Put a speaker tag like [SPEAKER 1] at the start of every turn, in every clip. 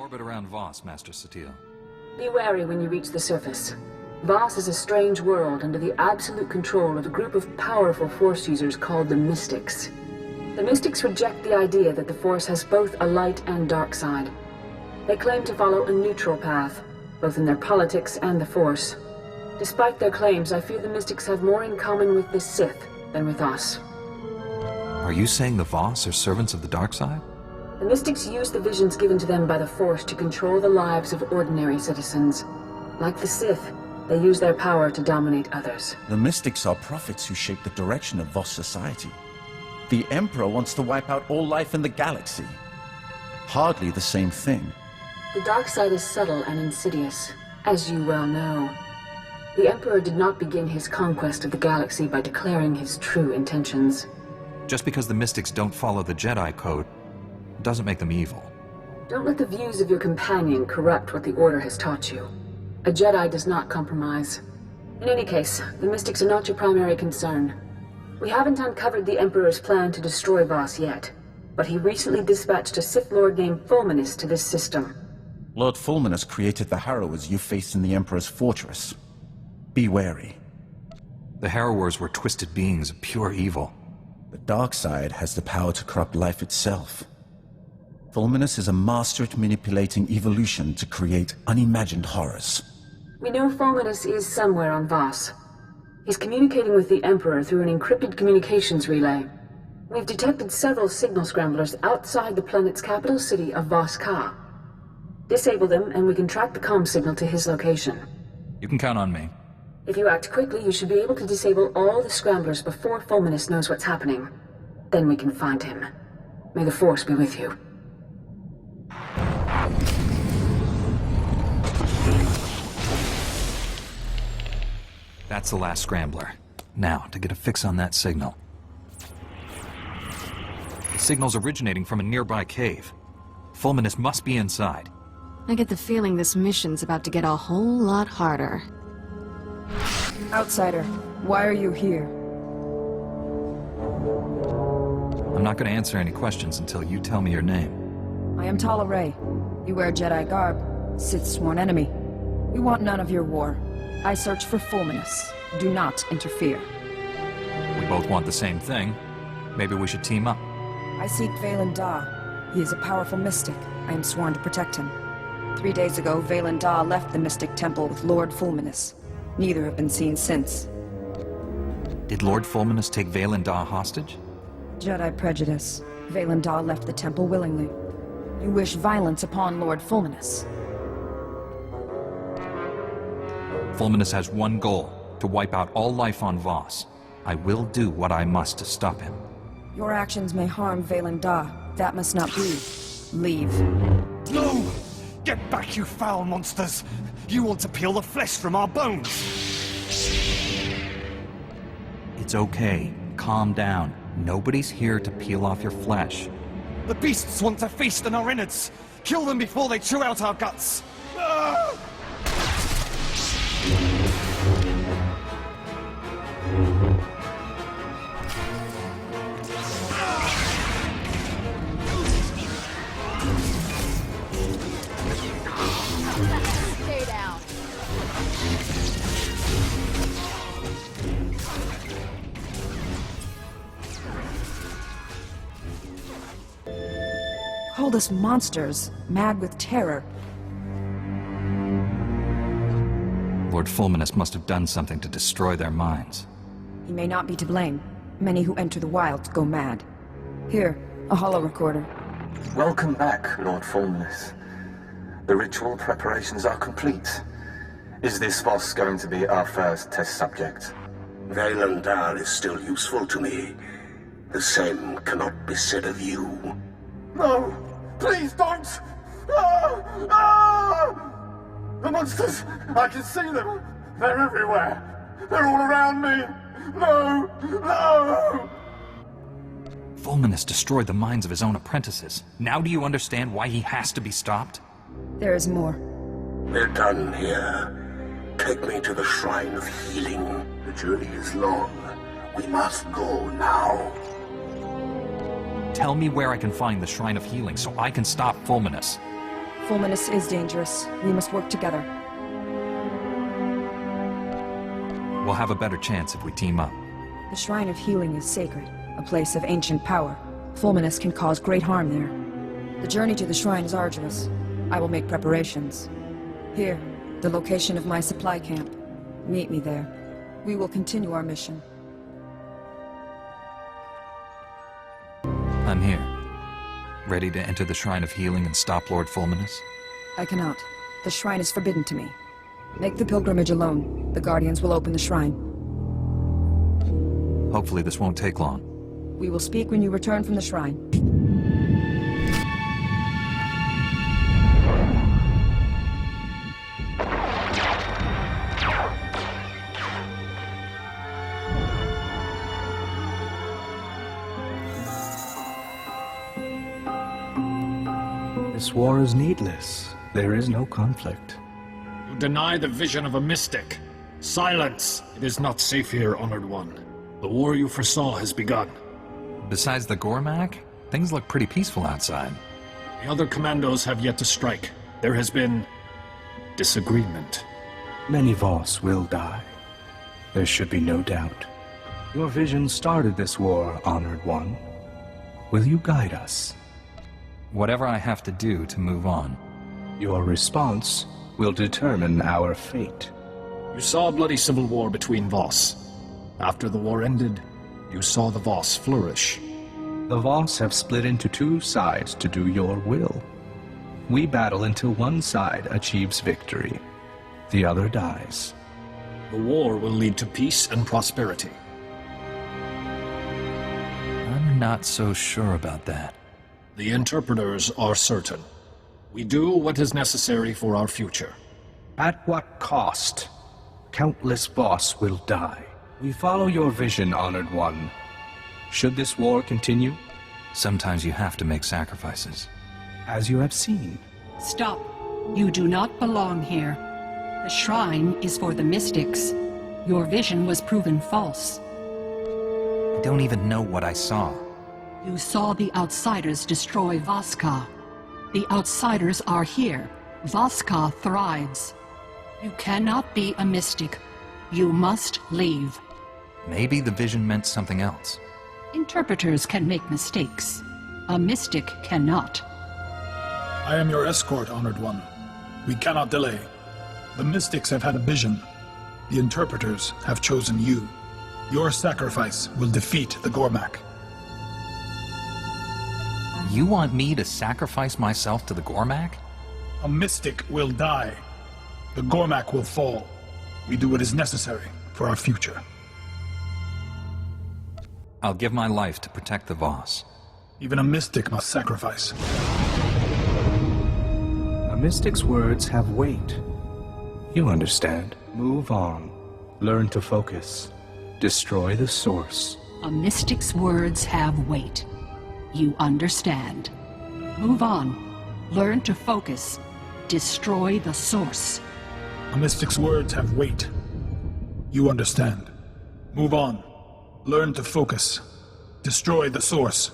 [SPEAKER 1] orbit around Voss, Master SWTOR.
[SPEAKER 2] Be wary when you reach the surface. Voss is a strange world under the absolute control of a group of powerful Force users called the Mystics. The Mystics reject the idea that the Force has both a light and dark side. They claim to follow a neutral path, both in their politics and the Force. Despite their claims, I fear the Mystics have more in common with the Sith than with us.
[SPEAKER 1] Are you saying the Voss are servants of the dark side?
[SPEAKER 2] The Mystics use the visions given to them by the Force to control the lives of ordinary citizens. Like the Sith, they use their power to dominate others.
[SPEAKER 3] The Mystics are prophets who shape the direction of Voss society. The Emperor wants to wipe out all life in the galaxy. Hardly the same thing.
[SPEAKER 2] The dark side is subtle and insidious, as you well know. The Emperor did not begin his conquest of the galaxy by declaring his true intentions.
[SPEAKER 1] Just because the Mystics don't follow the Jedi Code doesn't make them evil.
[SPEAKER 2] Don't let the views of your companion corrupt what the Order has taught you. A Jedi does not compromise. In any case, the Mystics are not your primary concern. We haven't uncovered the Emperor's plan to destroy Voss yet, but he recently dispatched a Sith Lord named Fulminus to this system.
[SPEAKER 3] Lord Fulminus created the Harrowers you faced in the Emperor's fortress. Be wary.
[SPEAKER 1] The Harrowers were twisted beings of pure evil.
[SPEAKER 3] The dark side has the power to corrupt life itself. Fulminus is a master at manipulating evolution to create unimagined horrors.
[SPEAKER 2] We know Fulminus is somewhere on Voss. He's communicating with the Emperor through an encrypted communications relay. We've detected several signal scramblers outside the planet's capital city of Voss-Ka. Disable them, and we can track the comm signal to his location.
[SPEAKER 1] You can count on me.
[SPEAKER 2] If you act quickly, you should be able to disable all the scramblers before Fulminus knows what's happening. Then we can find him. May the Force be with you.
[SPEAKER 1] That's the last scrambler. Now, to get a fix on that signal. The signal's originating from a nearby cave. Fulminus must be inside.
[SPEAKER 4] I get the feeling this mission's about to get a whole lot harder.
[SPEAKER 5] Outsider, why are you here?
[SPEAKER 1] I'm not going to answer any questions until you tell me your name.
[SPEAKER 5] I am Tala Ray. You wear Jedi garb. Sith's sworn enemy. We want none of your war. I search for Fulminus. Do not interfere.
[SPEAKER 1] We both want the same thing. Maybe we should team up.
[SPEAKER 5] I seek Vaylin Da. He is a powerful mystic. I am sworn to protect him. 3 days ago, Vaylin Da left the Mystic Temple with Lord Fulminus. Neither have been seen since.
[SPEAKER 1] Did Lord Fulminus take Vaylin Da hostage?
[SPEAKER 5] Jedi prejudice. Vaylin Da left the temple willingly. You wish violence upon Lord Fulminus.
[SPEAKER 1] Fulminus has one goal, to wipe out all life on Voss. I will do what I must to stop him.
[SPEAKER 5] Your actions may harm Vaylin Da. That must not be. Leave.
[SPEAKER 6] No! Get back, you foul monsters! You want to peel the flesh from our bones!
[SPEAKER 1] It's okay. Calm down. Nobody's here to peel off your flesh.
[SPEAKER 6] The beasts want to feast on our innards! Kill them before they chew out our guts! Ah!
[SPEAKER 7] Stay down.
[SPEAKER 5] Hold us monsters, mad with terror.
[SPEAKER 1] Lord Fulminus must have done something to destroy their minds.
[SPEAKER 5] He may not be to blame. Many who enter the wilds go mad. Here, a holo recorder.
[SPEAKER 8] Welcome back, Lord Fulminus. The ritual preparations are complete. Is this Voss going to be our first test subject?
[SPEAKER 9] Vaylin Da is still useful to me. The same cannot be said of you.
[SPEAKER 8] No! Please don't! Ah! Ah! The monsters! I can see them! They're everywhere! They're all around me! No! No!
[SPEAKER 1] Fulminus destroyed the minds of his own apprentices. Now do you understand why he has to be stopped?
[SPEAKER 5] There is more.
[SPEAKER 9] We're done here. Take me to the Shrine of Healing. The journey is long. We must go now.
[SPEAKER 1] Tell me where I can find the Shrine of Healing so I can stop Fulminus.
[SPEAKER 5] Fulminus is dangerous. We must work together.
[SPEAKER 1] We'll have a better chance if we team up.
[SPEAKER 5] The Shrine of Healing is sacred, a place of ancient power. Fulminus can cause great harm there. The journey to the shrine is arduous. I will make preparations. Here, the location of my supply camp. Meet me there. We will continue our mission.
[SPEAKER 1] I'm here. Ready to enter the Shrine of Healing and stop Lord Fulminus?
[SPEAKER 5] I cannot. The shrine is forbidden to me. Make the pilgrimage alone. The Guardians will open the shrine.
[SPEAKER 1] Hopefully this won't take long.
[SPEAKER 5] We will speak when you return from the shrine.
[SPEAKER 10] This war is needless. There is no conflict.
[SPEAKER 11] You deny the vision of a mystic. Silence! It is not safe here, Honored One. The war you foresaw has begun.
[SPEAKER 1] Besides the Gormak, things look pretty peaceful outside.
[SPEAKER 11] The other commandos have yet to strike. There has been disagreement.
[SPEAKER 10] Many Voss will die. There should be no doubt. Your vision started this war, Honored One. Will you guide us?
[SPEAKER 1] Whatever I have to do to move on.
[SPEAKER 10] Your response will determine our fate.
[SPEAKER 11] You saw a bloody civil war between Voss. After the war ended, you saw the Voss flourish.
[SPEAKER 10] The Voss have split into two sides to do your will. We battle until one side achieves victory. The other dies.
[SPEAKER 11] The war will lead to peace and prosperity.
[SPEAKER 1] I'm not so sure about that.
[SPEAKER 11] The interpreters are certain. We do what is necessary for our future.
[SPEAKER 10] At what cost? Countless Voss will die. We follow your vision, Honored One. Should this war continue?
[SPEAKER 1] Sometimes you have to make sacrifices.
[SPEAKER 10] As you have seen.
[SPEAKER 12] Stop. You do not belong here. The shrine is for the mystics. Your vision was proven false.
[SPEAKER 1] I don't even know what I saw.
[SPEAKER 12] You saw the Outsiders destroy Voska. The Outsiders are here. Voska thrives. You cannot be a mystic. You must leave.
[SPEAKER 1] Maybe the vision meant something else.
[SPEAKER 12] Interpreters can make mistakes. A mystic cannot.
[SPEAKER 13] I am your escort, Honored One. We cannot delay. The mystics have had a vision. The interpreters have chosen you. Your sacrifice will defeat the Gormak.
[SPEAKER 1] You want me to sacrifice myself to the Gormak?
[SPEAKER 13] A mystic will die. The Gormak will fall. We do what is necessary for our future.
[SPEAKER 1] I'll give my life to protect the Voss.
[SPEAKER 13] Even a mystic must sacrifice.
[SPEAKER 10] A mystic's words have weight. You understand. Move on. Learn to focus. Destroy the source.
[SPEAKER 12] A mystic's words have weight. You understand. Move on. Learn to focus. Destroy the source.
[SPEAKER 13] A mystic's words have weight. You understand. Move on. Learn to focus. Destroy the source.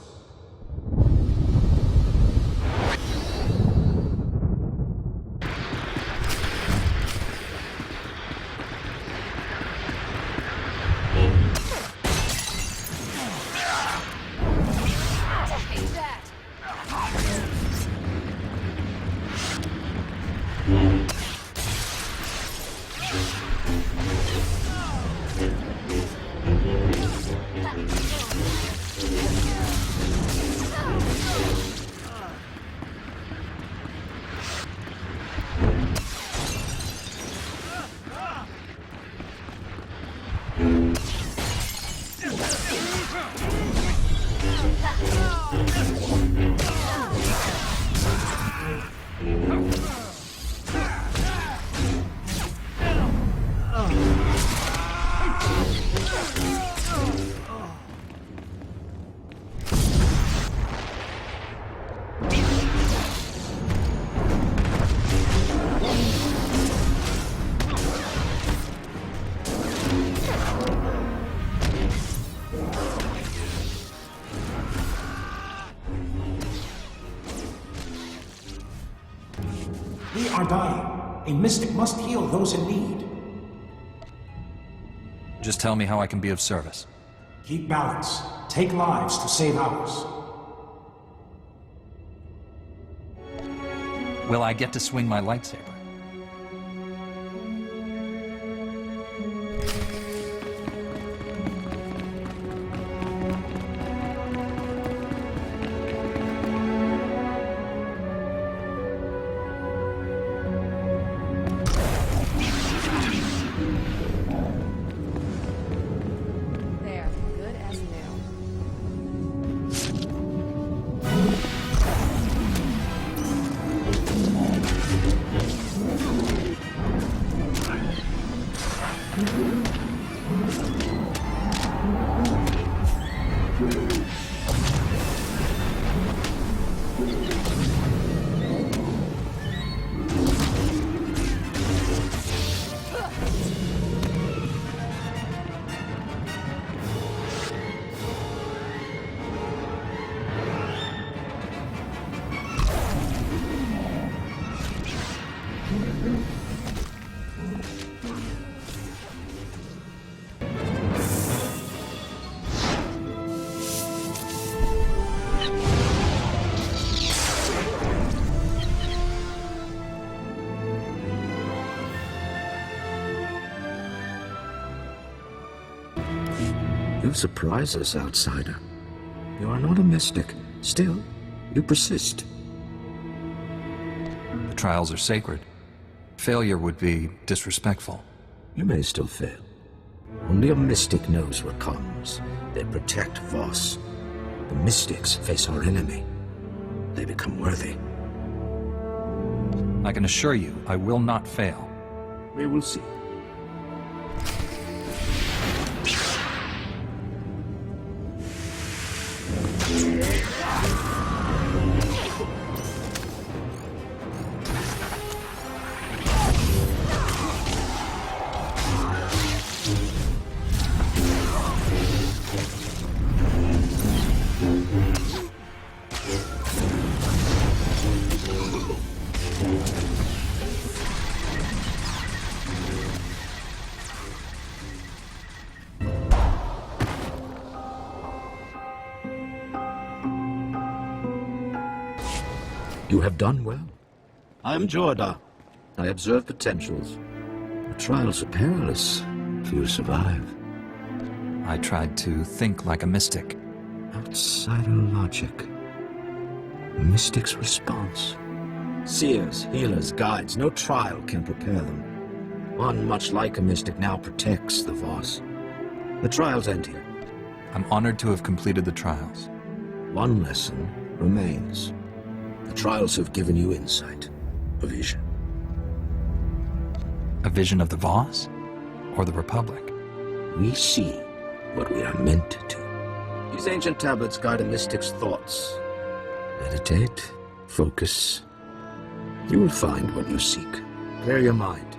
[SPEAKER 14] We are dying. A mystic must heal those in need.
[SPEAKER 1] Just tell me how I can be of service.
[SPEAKER 14] Keep balance. Take lives to save ours.
[SPEAKER 1] Will I get to swing my lightsaber?
[SPEAKER 7] There, good as new.
[SPEAKER 15] You surprise us, outsider. You are not a mystic. Still, you persist.
[SPEAKER 1] The trials are sacred. Failure would be disrespectful.
[SPEAKER 15] You may still fail. Only a mystic knows what comes. They protect Voss. The mystics face our enemy. They become worthy.
[SPEAKER 1] I can assure you, I will not fail.
[SPEAKER 15] We will see. You have done well. I am Jorda. I observe potentials. The trials are perilous. Few survive.
[SPEAKER 1] I tried to think like a mystic.
[SPEAKER 15] Outsider logic. Mystic's response. Seers, healers, guides, no trial can prepare them. One much like a mystic now protects the Voss. The trials end here.
[SPEAKER 1] I'm honored to have completed the trials.
[SPEAKER 15] One lesson remains. The trials have given you insight, a vision.
[SPEAKER 1] A vision of the Voss? Or the Republic?
[SPEAKER 15] We see what we are meant to. These ancient tablets guide a mystic's thoughts. Meditate, focus. You will find what you seek. Clear your mind.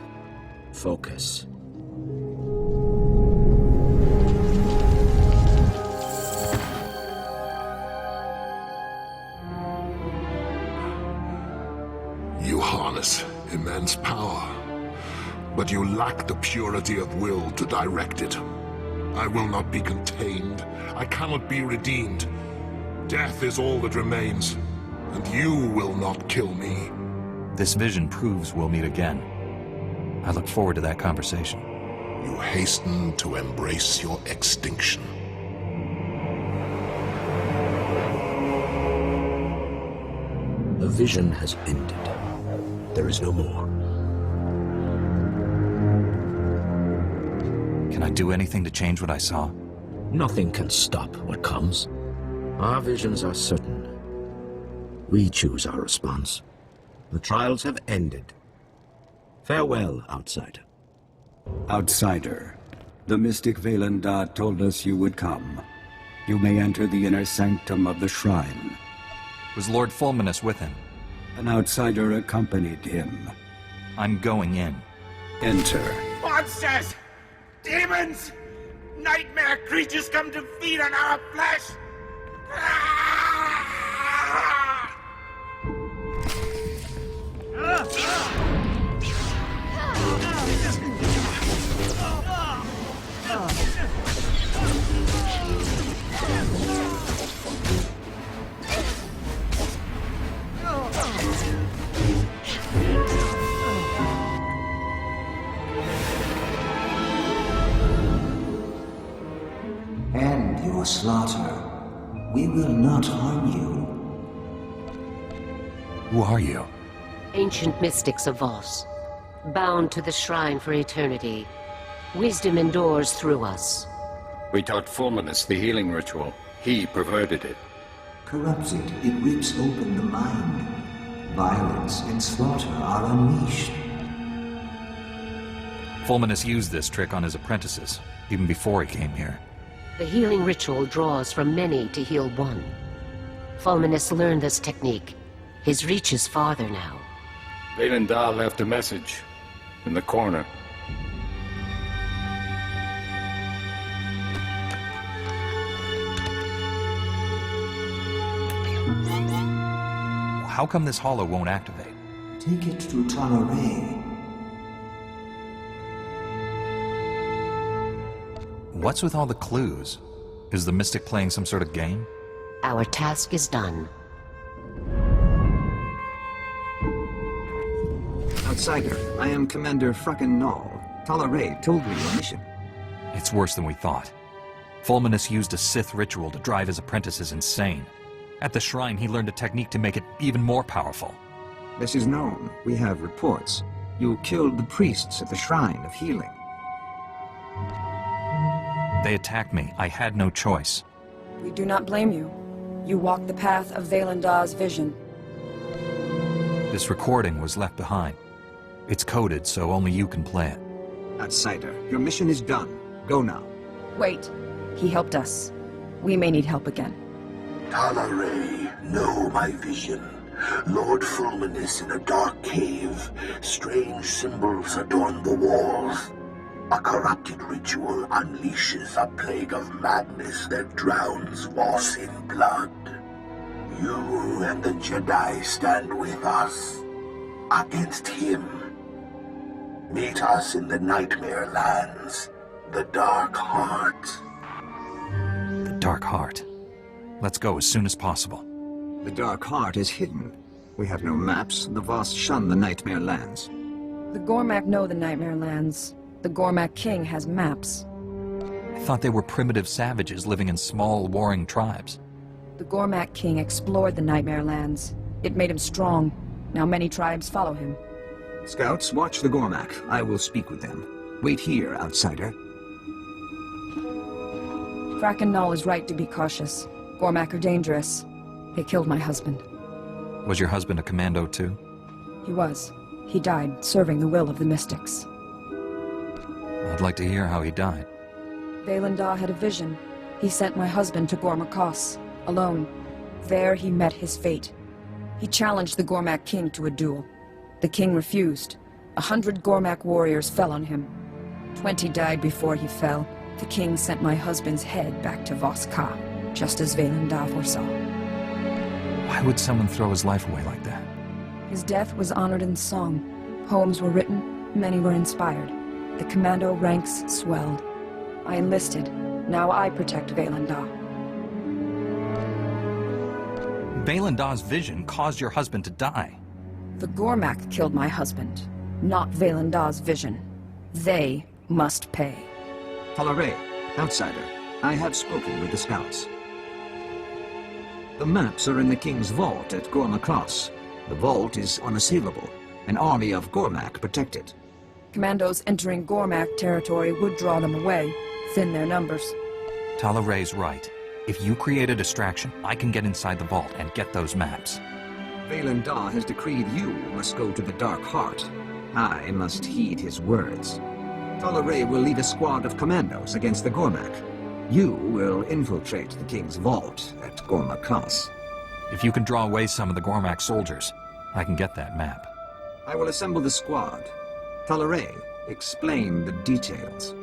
[SPEAKER 15] Focus.
[SPEAKER 9] You harness immense power, but you lack the purity of will to direct it. I will not be contained. I cannot be redeemed. Death is all that remains, and you will not kill me.
[SPEAKER 1] This vision proves we'll meet again. I look forward to that conversation.
[SPEAKER 9] You hasten to embrace your extinction.
[SPEAKER 15] The vision has ended. There is no more.
[SPEAKER 1] Can I do anything to change what I saw?
[SPEAKER 15] Nothing can stop what comes. Our visions are certain. We choose our response. The trials have ended. Farewell, outsider.
[SPEAKER 16] Outsider, the mystic Vaylendar told us you would come. You may enter the inner sanctum of the shrine.
[SPEAKER 1] Was Lord Fulminus with him?
[SPEAKER 16] An outsider accompanied him.
[SPEAKER 1] I'm going in.
[SPEAKER 16] Enter.
[SPEAKER 17] Monsters! Demons! Nightmare creatures come to feed on our flesh! Ah!
[SPEAKER 18] end your slaughter. We will not harm you.
[SPEAKER 1] Who are you?
[SPEAKER 19] Ancient mystics of Voss, bound to the shrine for eternity. Wisdom endures through us.
[SPEAKER 20] We taught Fulminus the healing ritual. He perverted it.
[SPEAKER 18] Corrupts it, it rips open the mind. Violence and slaughter are unleashed.
[SPEAKER 1] Fulminus used this trick on his apprentices, even before he came here.
[SPEAKER 19] The healing ritual draws from many to heal one. Fulminus learned this technique. His reach is farther now.
[SPEAKER 20] Vaylin Dahl left a message in the corner.
[SPEAKER 1] How come this hollow won't activate?
[SPEAKER 18] Take it to Talaray.
[SPEAKER 1] What's with all the clues? Is the Mystic playing some sort of game?
[SPEAKER 19] Our task is done.
[SPEAKER 21] Outsider, I am Commander Frakken Null. Talaray told me your mission.
[SPEAKER 1] It's worse than we thought. Fulminus used a Sith ritual to drive his apprentices insane. At the shrine, he learned a technique to make it even more powerful.
[SPEAKER 21] This is known. We have reports. You killed the priests at the Shrine of Healing.
[SPEAKER 1] They attacked me. I had no choice.
[SPEAKER 5] We do not blame you. You walked the path of Vaylin Dah's vision.
[SPEAKER 1] This recording was left behind. It's coded, so only you can play it.
[SPEAKER 21] Outsider, your mission is done. Go now.
[SPEAKER 5] Wait. He helped us. We may need help again.
[SPEAKER 9] Talaray, know my vision. Lord Fulminus in a dark cave. Strange symbols adorn the walls. A corrupted ritual unleashes a plague of madness that drowns Voss in blood. You and the Jedi stand with us. Against him. Meet us in the Nightmare Lands. The Dark Heart.
[SPEAKER 1] The Dark Heart. Let's go as soon as possible.
[SPEAKER 21] The Dark Heart is hidden. We have no maps. The Voss shun the Nightmare Lands.
[SPEAKER 5] The Gormak know the Nightmare Lands. The Gormak King has maps.
[SPEAKER 1] I thought they were primitive savages living in small, warring tribes.
[SPEAKER 5] The Gormak King explored the Nightmare Lands. It made him strong. Now many tribes follow him.
[SPEAKER 21] Scouts, watch the Gormak. I will speak with them. Wait here, outsider.
[SPEAKER 5] Frakken Null is right to be cautious. Gormak are dangerous. They killed my husband.
[SPEAKER 1] Was your husband a commando too?
[SPEAKER 5] He was. He died serving the will of the Mystics.
[SPEAKER 1] I'd like to hear how he died.
[SPEAKER 5] Vaylin Dah had a vision. He sent my husband to Gormakos, alone. There he met his fate. He challenged the Gormak King to a duel. The king refused. 100 Gormak warriors fell on him. 20 died before he fell. The king sent my husband's head back to Voss Ka, just as Vaylin Dah foresaw.
[SPEAKER 1] Why would someone throw his life away like that?
[SPEAKER 5] His death was honored in song. Poems were written, many were inspired. The commando ranks swelled. I enlisted. Now I protect Vaylin Dah.
[SPEAKER 1] Vaylin Dah's vision caused your husband to die.
[SPEAKER 5] The Gormak killed my husband, not Vaylin Dah's vision. They must pay.
[SPEAKER 21] Talaray, outsider, I have spoken with the scouts. The maps are in the king's vault at Gormakos. The vault is unassailable. An army of Gormak protect it.
[SPEAKER 5] Commandos entering Gormak territory would draw them away, thin their numbers.
[SPEAKER 1] Talaray's right. If you create a distraction, I can get inside the vault and get those maps.
[SPEAKER 21] Vaylin Dah has decreed you must go to the Dark Heart. I must heed his words. Talaray will lead a squad of commandos against the Gormak. You will infiltrate the king's vault at Gormakos.
[SPEAKER 1] If you can draw away some of the Gormak soldiers, I can get that map.
[SPEAKER 21] I will assemble the squad. Talaray, explain the details.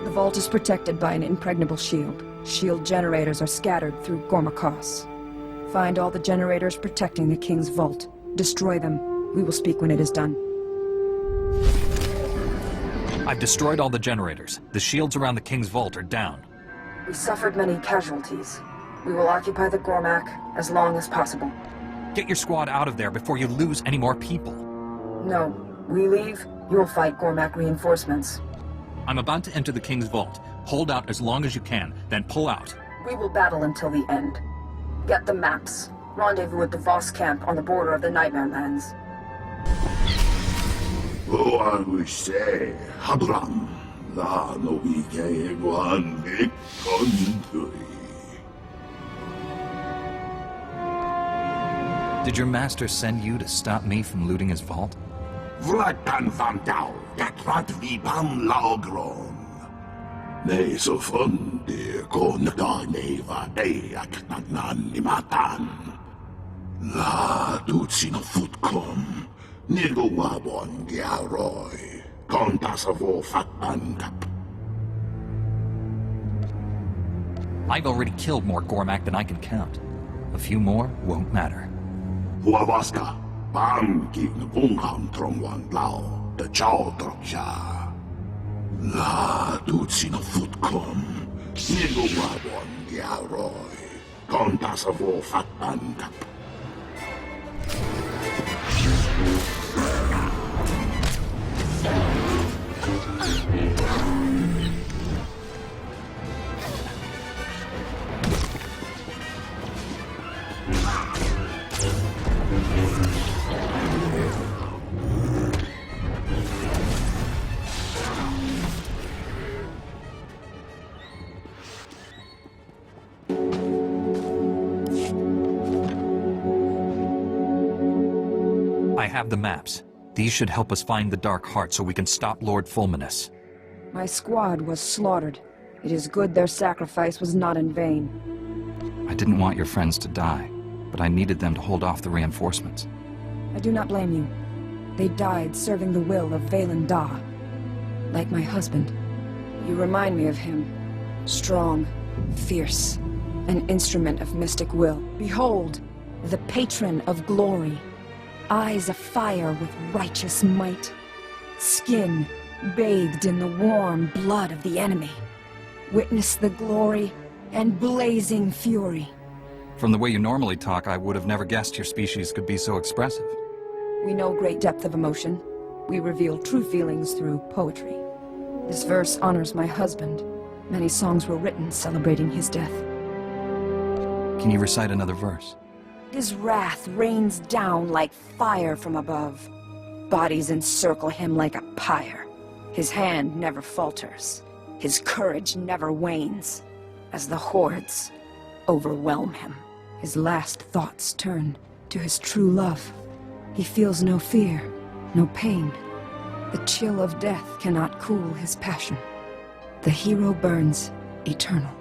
[SPEAKER 5] The vault is protected by an impregnable shield. Shield generators are scattered through Gormakos. Find all the generators protecting the king's vault. Destroy them. We will speak when it is done.
[SPEAKER 1] I've destroyed all the generators. The shields around the king's vault are down.
[SPEAKER 2] We suffered many casualties. We will occupy the Gormak as long as possible.
[SPEAKER 1] Get your squad out of there before you lose any more people.
[SPEAKER 2] No. We leave, you'll fight Gormak reinforcements.
[SPEAKER 1] I'm about to enter the King's Vault. Hold out as long as you can, then pull out.
[SPEAKER 5] We will battle until the end. Get the maps. Rendezvous at the Voss camp on the border of the Nightmare Lands.
[SPEAKER 1] Did your master send you to stop me from looting his vault?
[SPEAKER 9] Vlakan van Dau, dat wat vi pam laugron. Nee, så fundi konda neva eak nan imatan. La dutsino futkom, nigo wabon diaroi, kontasavo fatankap.
[SPEAKER 1] I've already killed more Gormak than I can count. A few more won't matter.
[SPEAKER 9] Huavaska, Bam king Bungham Trongwan Lao, the Chow Droksha. La Dutsino Futkom, Nigo Wabon Diaroi, Kontasavo Fatankap.
[SPEAKER 1] I have the maps. These should help us find the Dark Heart so we can stop Lord Fulminus.
[SPEAKER 5] My squad was slaughtered. It is good their sacrifice was not in vain.
[SPEAKER 1] I didn't want your friends to die, but I needed them to hold off the reinforcements.
[SPEAKER 5] I do not blame you. They died serving the will of Valen Da. Like my husband. You remind me of him. Strong, fierce, an instrument of mystic will. Behold, the patron of glory. Eyes afire with righteous might. Skin bathed in the warm blood of the enemy. Witness the glory and blazing fury.
[SPEAKER 1] From the way you normally talk, I would have never guessed your species could be so expressive.
[SPEAKER 5] We know great depth of emotion. We reveal true feelings through poetry. This verse honors my husband. Many songs were written celebrating his death.
[SPEAKER 1] Can you recite another verse?
[SPEAKER 5] His wrath rains down like fire from above. Bodies encircle him like a pyre. His hand never falters. His courage never wanes. As the hordes overwhelm him, his last thoughts turn to his true love. He feels no fear, no pain. The chill of death cannot cool his passion. The hero burns eternal.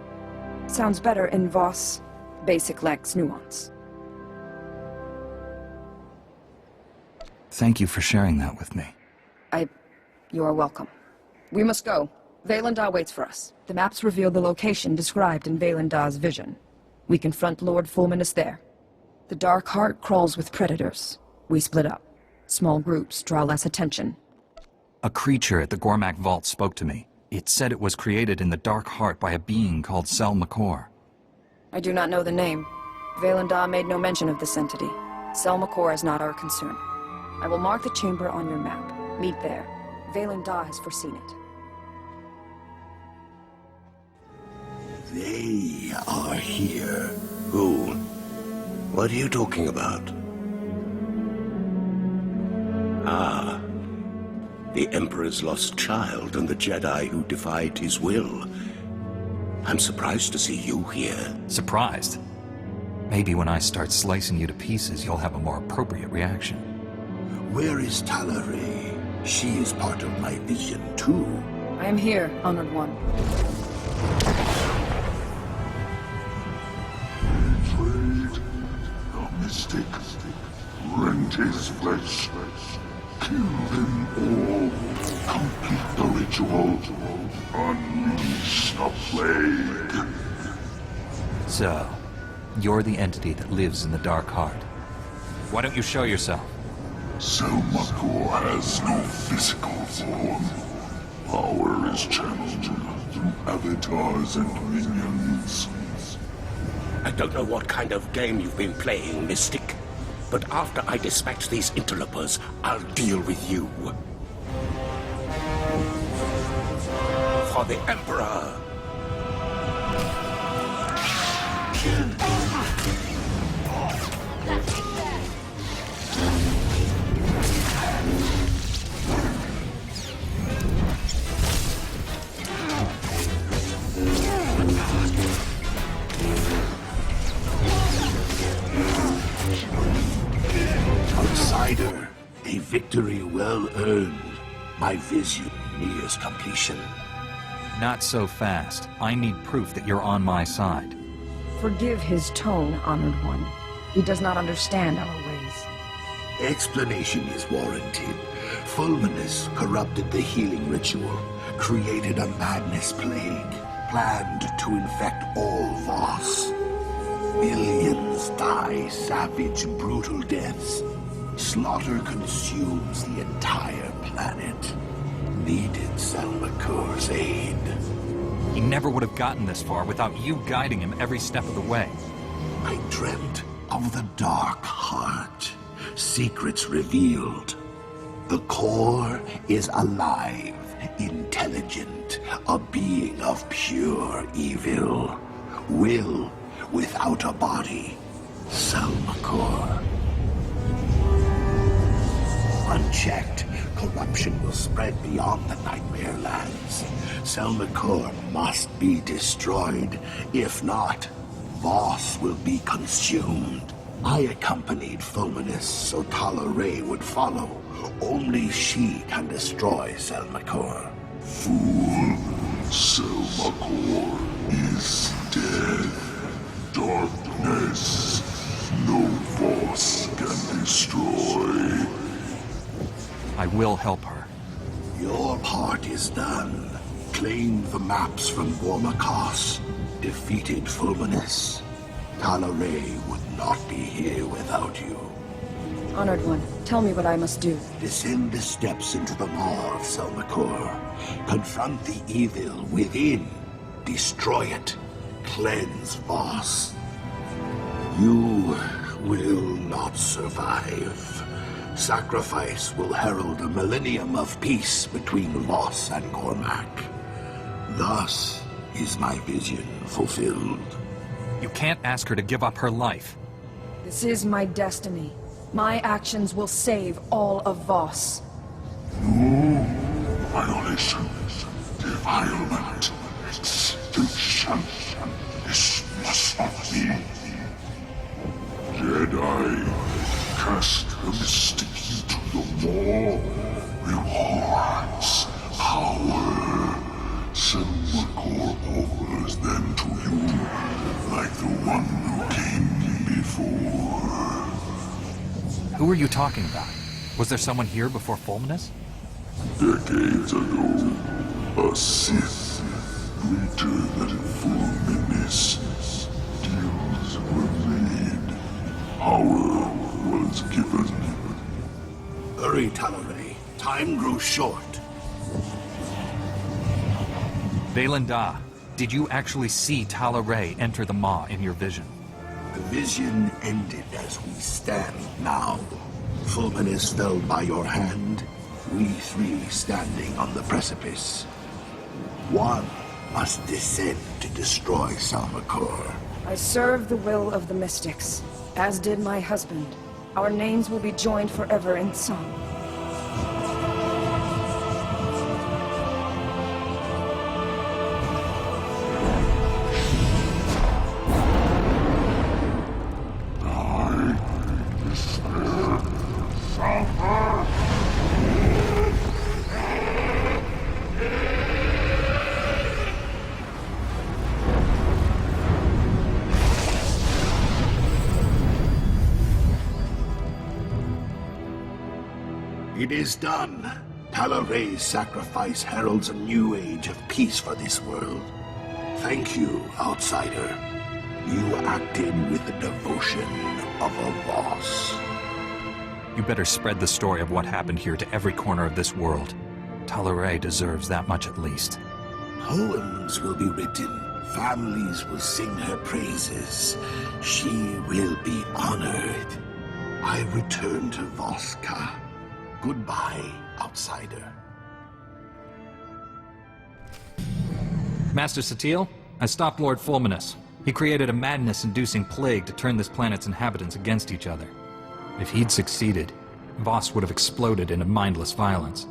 [SPEAKER 5] Sounds better in Voss. Basic lacks nuance.
[SPEAKER 1] Thank you for sharing that with me.
[SPEAKER 5] You are welcome. We must go. Valen Da waits for us. The maps reveal the location described in Valen Da's vision. We confront Lord Fulminus there. The Dark Heart crawls with predators. We split up. Small groups draw less attention.
[SPEAKER 1] A creature at the Gormak Vault spoke to me. It said it was created in the Dark Heart by a being called SWTOR.
[SPEAKER 5] I do not know the name. Valen Da made no mention of this entity. SWTOR is not our concern. I will mark the chamber on your map. Meet there. Valen Da has foreseen it.
[SPEAKER 9] They are here. Who? What are you talking about? Ah. The Emperor's lost child and the Jedi who defied his will. I'm surprised to see you here.
[SPEAKER 1] Surprised? Maybe when I start slicing you to pieces, you'll have a more appropriate reaction.
[SPEAKER 9] Where is Talare? She is part of my vision, too.
[SPEAKER 5] I am here, Honored One.
[SPEAKER 9] Betrayed. The mystic. Rent his flesh. Kill them all. Complete the ritual. Unleash the plague.
[SPEAKER 1] So, you're the entity that lives in the Dark Heart. Why don't you show yourself?
[SPEAKER 9] SWTOR has no physical form. Power is channeled through avatars and minions.
[SPEAKER 15] I don't know what kind of game you've been playing, Mystic, but after I dispatch these interlopers, I'll deal with you.
[SPEAKER 17] for the Emperor!
[SPEAKER 3] Outsider, a victory well earned. My vision nears completion.
[SPEAKER 1] Not so fast. I need proof that you're on my side.
[SPEAKER 5] Forgive his tone, Honored One. He does not understand our ways.
[SPEAKER 3] Explanation is warranted. Fulminus corrupted the healing ritual, created a madness plague, planned to infect all Voss. Millions die savage, brutal deaths. Slaughter consumes the entire planet. Needed Selmacor's aid.
[SPEAKER 1] He never would have gotten this far without you guiding him every step of the way.
[SPEAKER 3] I dreamt of the Dark Heart. Secrets revealed. The core is alive, intelligent, a being of pure evil. Will without a body. Selmacor. Unchecked, corruption will spread beyond the Nightmare Lands. Selmacor must be destroyed. If not, Voss will be consumed. I accompanied Fulminus so Tal'Arai would follow. Only she can destroy Selmacor.
[SPEAKER 9] Fool, Selmacor is dead. Darkness, no Voss can destroy.
[SPEAKER 1] I will help her.
[SPEAKER 3] Your part is done. Claimed the maps from Gormakos. Defeated Fulminus. Tal'Arai would not be here without you.
[SPEAKER 5] Honored One, tell me what I must do.
[SPEAKER 3] Descend the steps into the maw of Selmacor. Confront the evil within. Destroy it. Cleanse Voss. You will not survive. Sacrifice will herald a millennium of peace between Voss and Cormac. Thus is my vision fulfilled.
[SPEAKER 1] You can't ask her to give up her life.
[SPEAKER 5] This is my destiny. My actions will save all of Voss.
[SPEAKER 9] No. Violation, defilement, extinction. This must not be. Jedi, cast the mystic into the maw. Rewards, power. Selmacor offers them to you, like the one who came before.
[SPEAKER 1] Who are you talking about? Was there someone here before Fulminus?
[SPEAKER 9] Decades ago, a Sith, greater than Fulminus, deals were made. Power was given.
[SPEAKER 3] Hurry, Tal'Arai. Time grows short.
[SPEAKER 1] Vaylin, did you actually see Tal'Arai enter the maw in your vision?
[SPEAKER 3] The vision ended as we stand now. Fulminus fell by your hand, we three standing on the precipice. One must descend to destroy Selmacor.
[SPEAKER 5] I serve the will of the Mystics, as did my husband. Our names will be joined forever in song.
[SPEAKER 3] It is done. Tal'Arai's sacrifice heralds a new age of peace for this world. Thank you, Outsider. You acted with the devotion of a Voss.
[SPEAKER 1] You better spread the story of what happened here to every corner of this world. Tal'Arai deserves that much at least.
[SPEAKER 3] Poems will be written. Families will sing her praises. She will be honored. I return to Voska. Goodbye, Outsider.
[SPEAKER 1] Master Satele, I stopped Lord Fulminus. He created a madness-inducing plague to turn this planet's inhabitants against each other. If he'd succeeded, Voss would have exploded into mindless violence.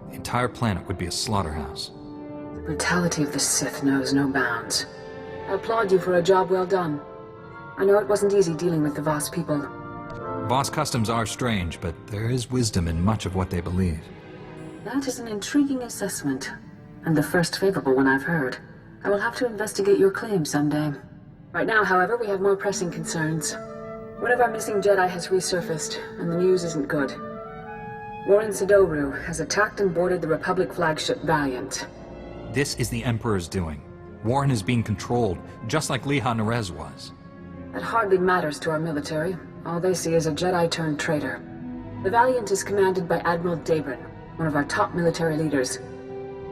[SPEAKER 1] The entire planet would be a slaughterhouse.
[SPEAKER 2] The brutality of the Sith knows no bounds. I applaud you for a job well done. I know it wasn't easy dealing with the Voss people.
[SPEAKER 1] Voss customs are strange, but there is wisdom in much of what they believe.
[SPEAKER 2] That is an intriguing assessment, and the first favorable one I've heard. I will have to investigate your claim someday. Right now, however, we have more pressing concerns. One of our missing Jedi has resurfaced, and the news isn't good. Warren Sidoru has attacked and boarded the Republic flagship Valiant.
[SPEAKER 1] This is the Emperor's doing. Warren is being controlled, just like Liha Nerez was.
[SPEAKER 2] That hardly matters to our military. All they see is a Jedi-turned-traitor. The Valiant is commanded by Admiral Dabrin, one of our top military leaders.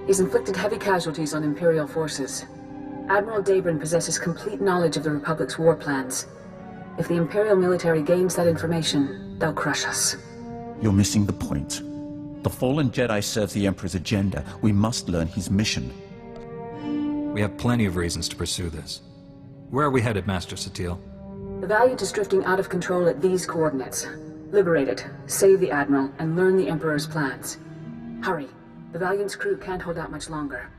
[SPEAKER 2] He's inflicted heavy casualties on Imperial forces. Admiral Dabrin possesses complete knowledge of the Republic's war plans. If the Imperial military gains that information, they'll crush us.
[SPEAKER 4] You're missing the point. The fallen Jedi serves the Emperor's agenda. We must learn his mission.
[SPEAKER 1] We have plenty of reasons to pursue this. Where are we headed, Master Satele?
[SPEAKER 2] The Valiant is drifting out of control at these coordinates. Liberate it, save the Admiral, and learn the Emperor's plans. Hurry. The Valiant's crew can't hold out much longer.